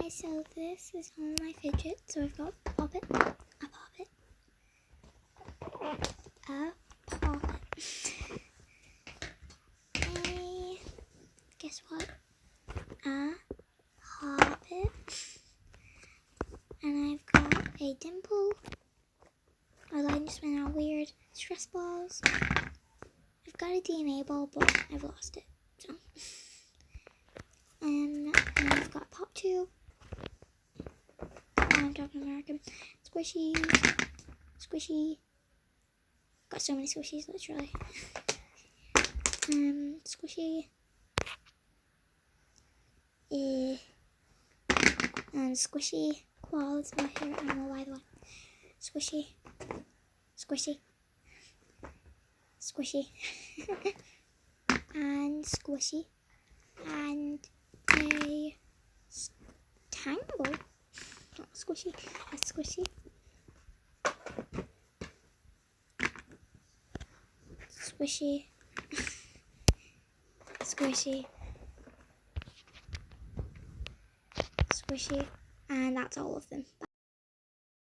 guys, so this is all my fidgets. So I've got Pop It, a Pop It, a Pop It, a, guess what, a Pop It, and I've got a Dimple. My line just went out weird. Stress balls. I've got a DNA ball, but I've lost it. So, and I've got Pop 2. I'm talking American. Squishy. Squishy. Got so many squishies, literally. Squishy. And Squishy. Koala is my favorite animal, by the way. Squishy. Squishy. Squishy. And Squishy. And a tangle. Not squishy. A Squishy. Squishy. Squishy. Squishy. And that's all of them. Bye.